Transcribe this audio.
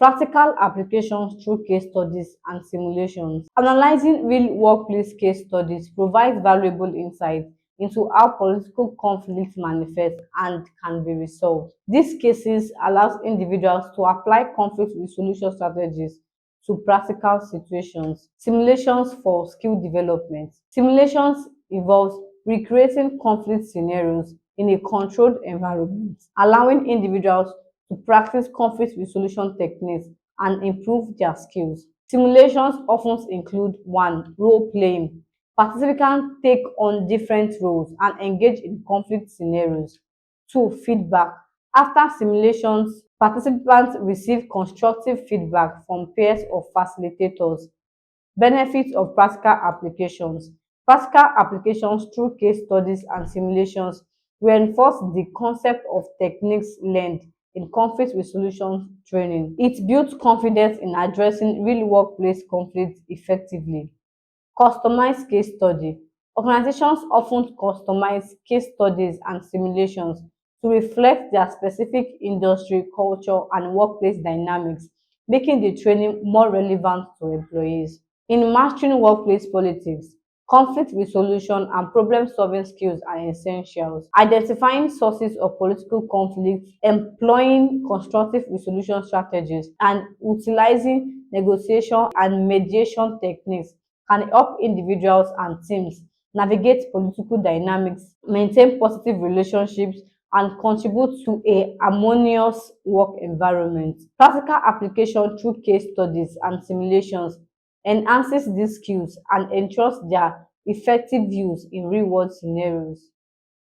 Practical applications through case studies and simulations. Analyzing real workplace case studies provides valuable insight into how political conflicts manifest and can be resolved. These cases allows individuals to apply conflict resolution strategies to practical situations. Simulations for skill development. Simulations involves recreating conflict scenarios in a controlled environment, allowing individuals to practice conflict resolution techniques and improve their skills. Simulations often include one, role playing. Participants take on different roles and engage in conflict scenarios. Two, feedback. After simulations, participants receive constructive feedback from peers or facilitators. Benefits of practical applications. Practical applications through case studies and simulations reinforce the concept of techniques learned in conflict resolution training. It builds confidence in addressing real workplace conflicts effectively. Customized case study. Organizations often customize case studies and simulations to reflect their specific industry, culture, and workplace dynamics, making the training more relevant to employees. In mastering workplace politics, conflict resolution and problem-solving skills are essentials. Identifying sources of political conflict, employing constructive resolution strategies, and utilizing negotiation and mediation techniques can help individuals and teams navigate political dynamics, maintain positive relationships, and contribute to a harmonious work environment. Practical application through case studies and simulations enhances these skills and ensures their effective use in real-world scenarios.